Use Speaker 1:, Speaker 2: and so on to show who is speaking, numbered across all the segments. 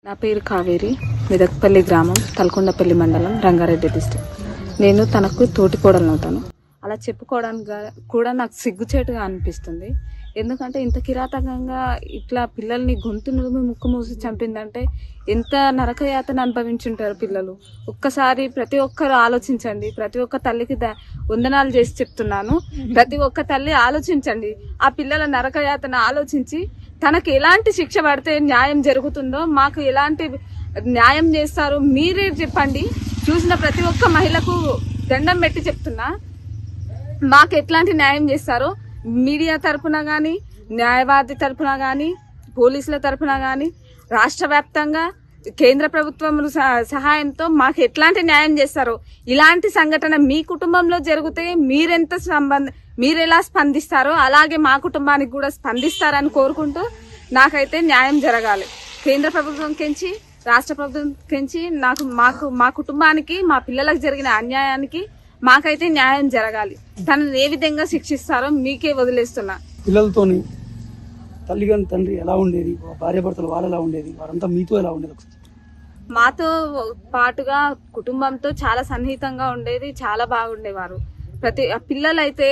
Speaker 1: నా పేరు కావేరి, మెదక్పల్లి గ్రామం, తలకొండపల్లి మండలం, రంగారెడ్డి డిస్ట్రిక్ట్. నేను తనకు తోటికోడలను అవుతాను. అలా చెప్పుకోవడానికి కూడా నాకు సిగ్గుచేటుగా అనిపిస్తుంది. ఎందుకంటే ఇంత కిరాతకంగా ఇట్లా పిల్లల్ని గొంతు నులిమి ముక్కు మూసి చంపిందంటే ఎంత నరకయాతన అనుభవించుంటారు పిల్లలు. ఒక్కసారి ప్రతి ఒక్కరు ఆలోచించండి. ప్రతి ఒక్క తల్లికి వందనాలు చేసి చెప్తున్నాను. ప్రతి ఒక్క తల్లి ఆలోచించండి. ఆ పిల్లల నరకయాతన ఆలోచించి తనకు ఎలాంటి శిక్ష పడితే న్యాయం జరుగుతుందో, మాకు ఎలాంటి న్యాయం చేస్తారో మీరే చెప్పండి. చూసిన ప్రతి ఒక్క మహిళకు దండం పెట్టి చెప్తున్నా, మాకు ఎట్లాంటి న్యాయం చేస్తారో మీడియా తరపున కానీ, న్యాయవాది తరపున కానీ, పోలీసుల తరపున కానీ, రాష్ట్ర వ్యాప్తంగా కేంద్ర ప్రభుత్వం సహాయంతో మాకు ఎట్లాంటి న్యాయం చేస్తారో, ఇలాంటి సంఘటన మీ కుటుంబంలో జరిగితే మీరెలా స్పందిస్తారో అలాగే మా కుటుంబానికి కూడా స్పందిస్తారని కోరుకుంటూ, నాకైతే న్యాయం జరగాలి. కేంద్ర ప్రభుత్వం కెంచి, రాష్ట్ర ప్రభుత్వం కెంచి మా కుటుంబానికి, మా పిల్లలకు జరిగిన అన్యాయానికి మాకైతే న్యాయం జరగాలి. తనని ఏ విధంగా శిక్షిస్తారో మీకే వదిలేస్తున్నా.
Speaker 2: పిల్లలతోని తల్లిగాని తండ్రి ఎలా ఉండేది, భార్యాభర్తలు వాళ్ళు ఎలా ఉండేది, వారంతా మీతో ఎలా ఉండేది?
Speaker 1: మాతో పాటుగా కుటుంబంతో చాలా సన్నిహితంగా ఉండేది, చాలా బాగుండేవారు. పిల్లలైతే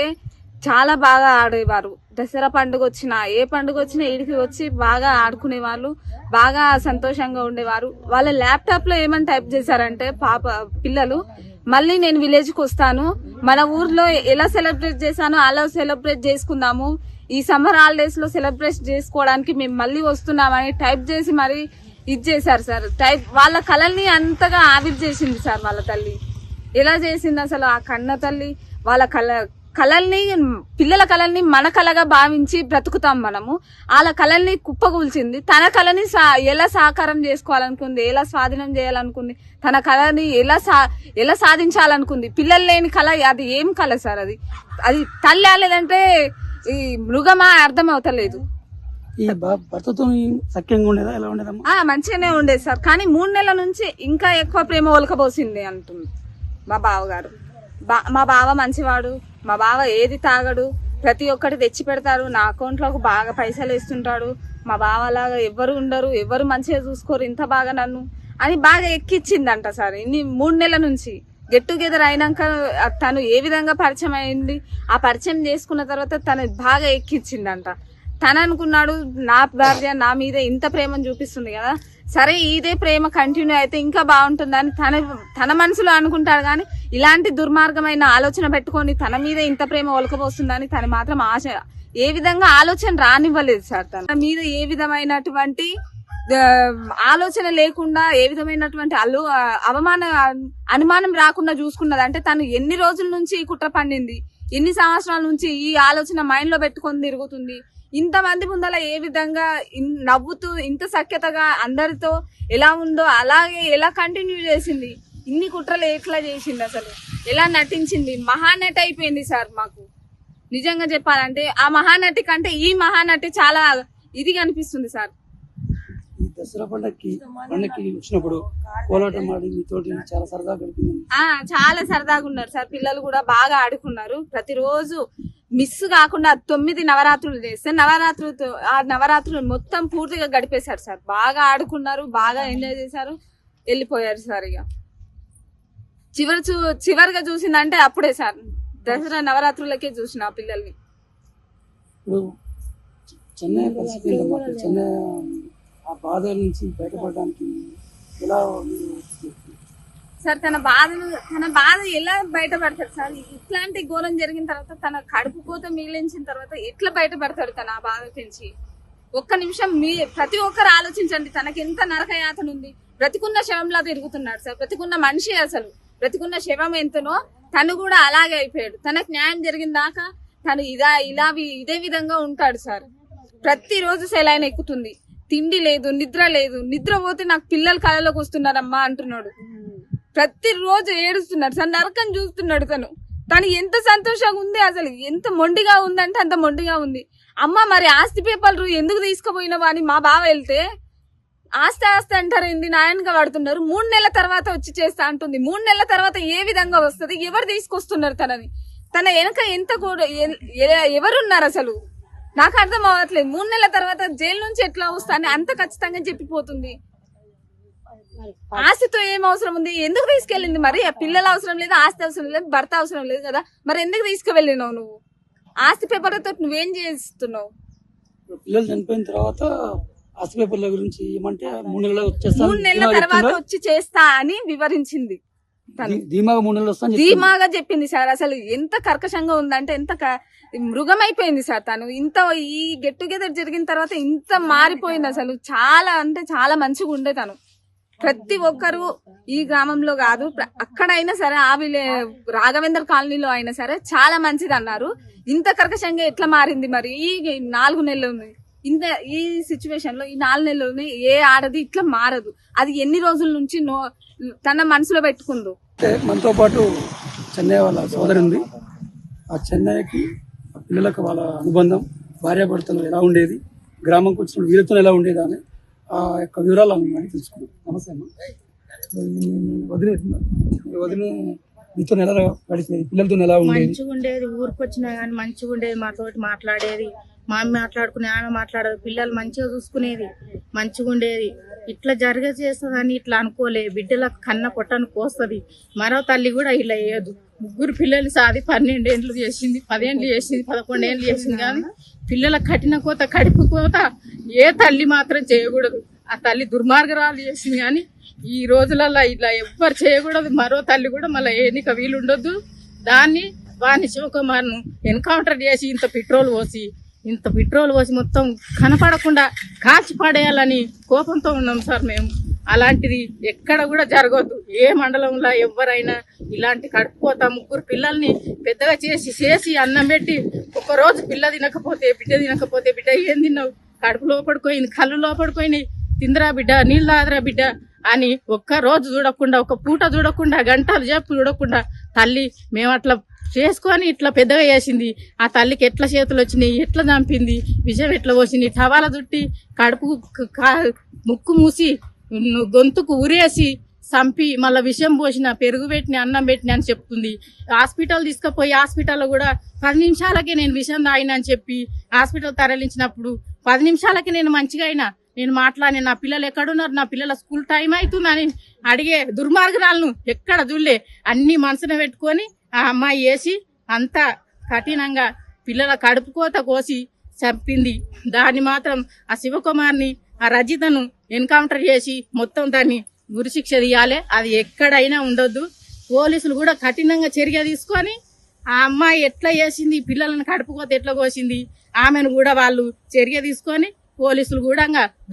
Speaker 1: చాలా బాగా ఆడేవారు. దసరా పండుగ వచ్చినా, ఏ పండుగ వచ్చినా ఈడికి వచ్చి బాగా ఆడుకునే వాళ్ళు, బాగా సంతోషంగా ఉండేవారు. వాళ్ళ ల్యాప్టాప్ లో ఏమని టైప్ చేశారంటే పిల్లలు, మళ్ళీ నేను విలేజ్ కి వస్తాను, మన ఊర్లో ఎలా సెలబ్రేట్ చేశానో అలా సెలబ్రేట్ చేసుకుందాము, ఈ సమ్మర్ హాలిడేస్ లో సెలబ్రేట్ చేసుకోవడానికి మేము మళ్ళీ వస్తున్నామని టైప్ చేసి మరి ఇది చేశారు సార్. వాళ్ళ కళల్ని అంతగా ఆవిరి చేసింది సార్ వాళ్ళ తల్లి. ఎలా చేసింది అసలు ఆ కన్న తల్లి? వాళ్ళ కళల్ని, పిల్లల కళల్ని మన కళగా భావించి బ్రతుకుతాం మనము. వాళ్ళ కళల్ని కుప్పగూల్చింది. తన కళని ఎలా సాకారం చేసుకోవాలనుకుంది, ఎలా స్వాధీనం చేయాలనుకుంది, తన కళని ఎలా సాధించాలనుకుంది. పిల్లలు లేని కళ అది ఏం కళ సార్? అది తల్లి లేదంటే ఈ మృగమా అర్థం అవుతలేదు.
Speaker 2: ఈ భర్తతో సఖ్యంగా ఉండేదా, ఎలా ఉండేదమ్మా?
Speaker 1: మంచిగానే ఉండేది సార్, కానీ 3 నెలల నుంచి ఇంకా ఎక్కువ ప్రేమ ఒలకబోసింది అంటుంది మా బావగారు. మా బావ మంచివాడు, మా బావ ఏది తాగడు, ప్రతి ఒక్కటి తెచ్చి పెడతారు, నా అకౌంట్లోకి బాగా పైసలు వేస్తుంటాడు. మా బావలాగా ఎవరు ఉండరు, ఎవరు మంచిగా చూసుకోరు ఇంత బాగా నన్ను అని బాగా ఎక్కిచ్చిందంట సార్. 3 నెలల నుంచి గెట్ టుగెదర్ అయినాక తను ఏ విధంగా పరిచయం అయింది, ఆ పరిచయం చేసుకున్న తర్వాత తను బాగా ఎక్కిచ్చిందంట. తను అనుకున్నాడు నా భార్య నా మీద ఇంత ప్రేమను చూపిస్తుంది కదా, సరే ఇదే ప్రేమ కంటిన్యూ అయితే ఇంకా బాగుంటుందని తన మనసులో అనుకుంటాడు. కానీ ఇలాంటి దుర్మార్గమైన ఆలోచన పెట్టుకొని తన మీద ఇంత ప్రేమ ఒలకబోస్తుందని తను మాత్రం ఏ విధంగా ఆలోచన రానివ్వలేదు సార్. తన మీద ఏ విధమైనటువంటి ఆలోచన లేకుండా, ఏ విధమైనటువంటి అనుమానం రాకుండా చూసుకున్నది. అంటే తను ఎన్ని రోజుల నుంచి ఈ కుట్ర పండింది, ఎన్ని సంవత్సరాల నుంచి ఈ ఆలోచన మైండ్ లో పెట్టుకొని తిరుగుతుంది. ఇంతమంది ముందల ఏ విధంగా నవ్వుతూ ఇంత సఖ్యతగా అందరితో ఎలా ఉందో అలాగే ఎలా కంటిన్యూ చేసింది, ఇన్ని కుట్రలు ఎట్లా చేసింది, అసలు ఎలా నటించింది. మహానటి అయిపోయింది సార్. మాకు నిజంగా చెప్పాలంటే ఆ మహానటి కంటే ఈ మహానటి చాలా ఇదిగా అనిపిస్తుంది సార్.
Speaker 2: ఈ దసరా పండగకి వచ్చినప్పుడు కోలాటం ఆడి మీతోటి చాలా సరదాగా గడిపింది.
Speaker 1: చాలా సరదాగా ఉన్నారు సార్. పిల్లలు కూడా బాగా ఆడుకున్నారు. ప్రతిరోజు మిస్ కాకుండా 9 నవరాత్రులు చేస్తే నవరాత్రులు మొత్తం పూర్తిగా గడిపేశారు సార్. బాగా ఆడుకున్నారు, బాగా ఎంజాయ్ చేశారు, వెళ్ళిపోయారు సార్. ఇక చివరిగా చూసిందంటే అప్పుడే సార్, దసరా నవరాత్రులకే చూసిన పిల్లల్ని.
Speaker 2: ఇప్పుడు చెన్నై పరిస్థితి, చెన్నై ఆ బాధ నుంచి బయటపడడానికి ఎలా
Speaker 1: సార్? తన బాధ ఎలా బయటపడతాడు సార్? ఇట్లాంటి ఘోరం జరిగిన తర్వాత, తన కడుపు కోత మిగిలించిన తర్వాత ఎట్లా బయటపడతాడు తన ఆ బాధ నుంచి? ఒక్క నిమిషం ప్రతి ఒక్కరు ఆలోచించండి. తనకి ఎంత నరకయాతన ఉంది. బ్రతికున్న శవంలా తిరుగుతున్నాడు సార్. బ్రతికున్న మనిషి, అసలు బ్రతికున్న శవం ఎంతనో తను కూడా అలాగే అయిపోయాడు. తనకు న్యాయం జరిగిన దాకా తను ఇదే విధంగా ఉంటాడు సార్. ప్రతిరోజు సెలైన్ ఎక్కుతుంది, తిండి లేదు, నిద్ర లేదు. నిద్ర పోతే నాకు పిల్లలు కళలోకి వస్తున్నారమ్మా అంటున్నాడు. ప్రతిరోజు ఏడుస్తున్నాడు సార్. నరకం చూస్తున్నాడు తను ఎంత సంతోషంగా ఉంది, అసలు ఎంత మొండిగా ఉందంటే అంత మొండిగా ఉంది. అమ్మ మరి ఆస్తి పేపర్లు ఎందుకు తీసుకుపోయినావా అని మా బావ వెళ్తే, ఆస్తి అంటారు ఏంది నాయనగా వాడుతున్నారు, 3 నెలల తర్వాత వచ్చి చేస్తా అంటుంది. 3 నెలల తర్వాత ఏ విధంగా వస్తుంది? ఎవరు తీసుకొస్తున్నారు తనని? తన వెనక ఎవరున్నారు అసలు? నాకు అర్థం అవ్వట్లేదు. 3 నెలల తర్వాత జైలు నుంచి ఎట్లా వస్తా అని అంత ఖచ్చితంగా చెప్పిపోతుంది. ఆస్తితో ఏం అవసరం ఉంది? ఎందుకు తీసుకెళ్ళింది మరి? పిల్లలు అవసరం లేదు, ఆస్తి అవసరం లేదు, భర్త అవసరం లేదు కదా, మరి ఎందుకు తీసుకువెళ్ళినావు నువ్వు? ఆస్తి పేపర్లతో నువ్వేం చేస్తున్నావు?
Speaker 2: పిల్లలు చనిపోయిన తర్వాత ఆస్తి పేపర్ల గురించి ఏమంటే 3 నెలలు వచ్చేస్తాను,
Speaker 1: 3 నెలల తర్వాత వచ్చి చేస్తా అని వివరించింది.
Speaker 2: ధీమాగా 3 నెలలు వస్తాను
Speaker 1: ధీమాగా చెప్పింది సార్. అసలు ఎంత కర్కశంగా ఉందంటే ఎంత మృగం అయిపోయింది సార్ తను. ఇంత ఈ గెట్ టుగెదర్ జరిగిన తర్వాత ఇంత మారిపోయింది అసలు. చాలా అంటే చాలా మంచిగా ఉండే తను. ప్రతి ఒక్కరు ఈ గ్రామంలో కాదు అక్కడైనా సరే, రాఘవేంద్ర కాలనీలో అయినా సరే చాలా మంచిది అన్నారు. ఇంత కర్కశంగా ఎట్లా మారింది మరి ఈ 4 నెలలు? ఈ సిచ్యువేషన్ లో ఈ 4 నెలలని ఏ ఆడది ఇట్లా మారదు. అది ఎన్ని రోజుల నుంచి తన మనసులో పెట్టుకుందో.
Speaker 2: మనతో పాటు చెన్నై వాళ్ళ సోదరి ఉంది. ఆ చెన్నైకి పిల్లలకు వాళ్ళ అనుబంధం, భార్యాభర్తలు ఎలా ఉండేది, గ్రామంకి వచ్చిన వీళ్ళతో ఎలా ఉండేది అని ఆ యొక్క వివరాలు అని తెలుసుకున్నాం. నమస్తే అమ్మ. వదిన మీతో ఎలా గడిచేది, పిల్లలతో ఎలా ఉండేది?
Speaker 3: మంచిగా ఉండేది. ఊరికి వచ్చినా కానీ మంచిగా ఉండేది. మాతోటి మాట్లాడేది, మా అమ్మ మాట్లాడుకునే, ఆమె మాట్లాడేది. పిల్లలు మంచిగా చూసుకునేది, మంచిగా ఉండేది. ఇట్లా చేస్తుందని ఇట్లా అనుకోలే. బిడ్డలకు కన్న కొట్టను కోస్తుంది. మరో తల్లి కూడా ఇలా వేయదు. 3 పిల్లలు సాది 12 ఏళ్ళు చేసింది, 10 ఏళ్ళు చేసింది, 11 ఏళ్ళు చేసింది. కానీ పిల్లలకు కట్టిన కోత, కడుపు కోత ఏ తల్లి మాత్రం చేయకూడదు. ఆ తల్లి దుర్మార్గరాలు చేసింది. కానీ ఈ రోజులలో ఇట్లా ఎవ్వరు చేయకూడదు. మరో తల్లి కూడా మళ్ళీ ఏనిక వీలు ఉండొద్దు. వాని శివకుమార్ను ఎన్కౌంటర్ చేసి ఇంత పెట్రోల్ పోసి మొత్తం కనపడకుండా కాల్చి పడేయాలని కోపంతో ఉన్నాం సార్ మేము. అలాంటిది ఎక్కడ కూడా జరగొద్దు. ఏ మండలంలో ఎవరైనా ఇలాంటి కడుపుకోత 3 పిల్లల్ని పెద్దగా చేసి అన్నం పెట్టి ఒక్కరోజు బిడ్డ తినకపోతే బిడ్డ ఏం తిన్నావు, కడుపు లోపడిపోయింది, కళ్ళు లోపడిపోయినాయి, తిందిరా బిడ్డ, నీళ్ళు తాగరా బిడ్డ అని ఒక్క రోజు చూడకుండా, ఒక పూట చూడకుండా, గంటలు చెప్పు చూడకుండా తల్లి మేము అట్లా చేసుకొని ఇట్లా పెద్దగా చేసింది. ఆ తల్లికి ఎట్లా చేతులు వచ్చినాయి, ఎట్లా చంపింది, విషం ఎట్లా పోసింది, టవాల చుట్టి కడుపు ముక్కు మూసి గొంతుకు ఉరేసి చంపి మళ్ళీ విషం పోసిన, పెరుగు పెట్టిన, అన్నం పెట్టిన అని చెప్తుంది. హాస్పిటల్ తీసుకుపోయి హాస్పిటల్లో కూడా 10 నిమిషాలకే నేను విషం తాగిన అని చెప్పి హాస్పిటల్ తరలించినప్పుడు 10 నిమిషాలకి నేను మంచిగా అయినా, నేను మాట్లాడిన, నా పిల్లలు ఎక్కడున్నారు, నా పిల్లల స్కూల్ టైం అవుతుందని అడిగే దుర్మార్గురాలను ఎక్కడ చూడలే. అన్ని మనసున పెట్టుకొని ఆ అమ్మాయి వేసి అంత కఠినంగా పిల్లల కడుపు కోత కోసి చంపింది. దాన్ని మాత్రం ఆ శివకుమార్ని, ఆ రజితను ఎన్కౌంటర్ చేసి మొత్తం దాన్ని ఉరిశిక్ష తీయాలి. అది ఎక్కడైనా ఉండొద్దు. పోలీసులు కూడా కఠినంగా చర్య తీసుకొని ఆ అమ్మాయి ఎట్లా చేసింది, పిల్లలను కడుపు కోత ఎట్లా కోసింది, ఆమెను కూడా వాళ్ళు చర్య తీసుకొని పోలీసులు కూడా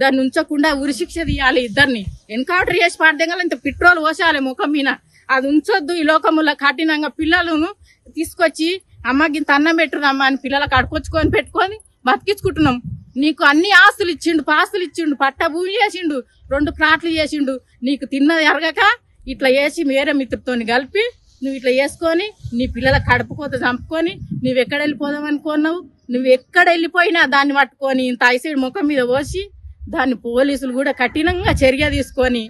Speaker 3: దాన్ని ఉంచకుండా ఉరిశిక్ష తీయాలి. ఇద్దరిని ఎన్కౌంటర్ చేసి పడ్డంగా ఇంత పెట్రోల్ పోసాలి ముఖం మీద. అది ఉంచొద్దు. ఈ లోకములో కఠినంగా పిల్లలను తీసుకొచ్చి అమ్మకి ఇంత అన్నం పెట్టుదమ్మా అని పిల్లలకు అడుకొచ్చుకొని పెట్టుకొని బతికించుకుంటున్నాం. నీకు అన్ని ఆస్తులు ఇచ్చిండు, పాస్తులు ఇచ్చిండు, పట్ట భూమి చేసిండు, 2 ప్లాట్లు చేసిండు. నీకు తిన్నది ఎరగక ఇట్లా వేసి వేరే మిత్రుతోని కలిపి నువ్వు ఇట్లా వేసుకొని నీ పిల్లల కడుపు కోత చంపుకొని నువ్వు ఎక్కడ వెళ్ళిపోదాం అనుకున్నావు. నువ్వు ఎక్కడ వెళ్ళిపోయినా దాన్ని పట్టుకొని ఇంత ఐసైడ్ ముఖం మీద పోసి దాన్ని పోలీసులు కూడా కఠినంగా చర్య తీసుకొని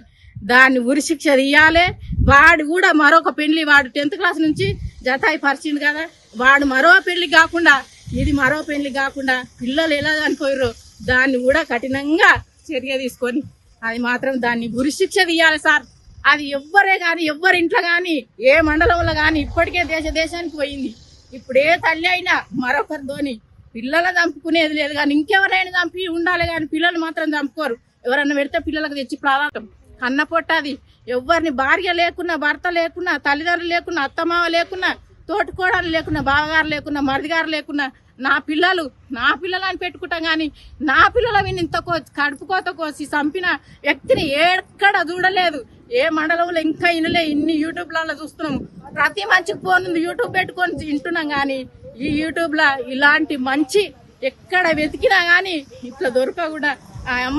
Speaker 3: దాన్ని ఉరిశిక్ష తీయాలి. వాడు కూడా మరొక పెళ్లి, వాడు 10th క్లాస్ నుంచి జతాయి పరిచింది కదా, వాడు మరో పెళ్లి కాకుండా, ఇది మరో పెళ్లి కాకుండా పిల్లలు ఎలా చనిపోయారో దాన్ని కూడా కఠినంగా చర్య తీసుకొని అది మాత్రం దాన్ని ఉరిశిక్ష తీయాలి సార్. అది ఎవ్వరే కానీ, ఎవ్వరి ఇంట్లో కానీ, ఏ మండలంలో కానీ ఇప్పటికే దేశానికి పోయింది. ఇప్పుడు ఏ తల్లి అయినా మరొకరితోని పిల్లలు చంపుకునేది లేదు. కానీ ఇంకెవరైనా చంపి ఉండాలి కానీ పిల్లలు మాత్రం చంపుకోరు. ఎవరన్నా పెడితే పిల్లలకు తెచ్చి ప్రాణం కన్న పొట్టది. ఎవరిని భార్య లేకున్నా, భర్త లేకున్నా, తల్లిదండ్రులు లేకున్నా, అత్తమావ లేకున్నా, తోటికోడలు లేకున్నా, బావగారు లేకున్నా, మరిదిగారు లేకున్నా, నా పిల్లలు అని పెట్టుకుంటాం. కానీ నా పిల్లల ఇంత కడుపు కోత కోసి చంపిన వ్యక్తిని ఎక్కడ చూడలేదు. ఏ మండలంలో ఇంకా ఇనలే. ఇన్ని యూట్యూబ్లలో చూస్తున్నాం. ప్రతి మంచికి ఫోన్ ఉంది, యూట్యూబ్ పెట్టుకొని వింటున్నాం. కానీ ఈ యూట్యూబ్లో ఇలాంటి మంచి ఎక్కడ వెతికినా కానీ ఇట్లా దొరక కూడా ఆ అమ్మ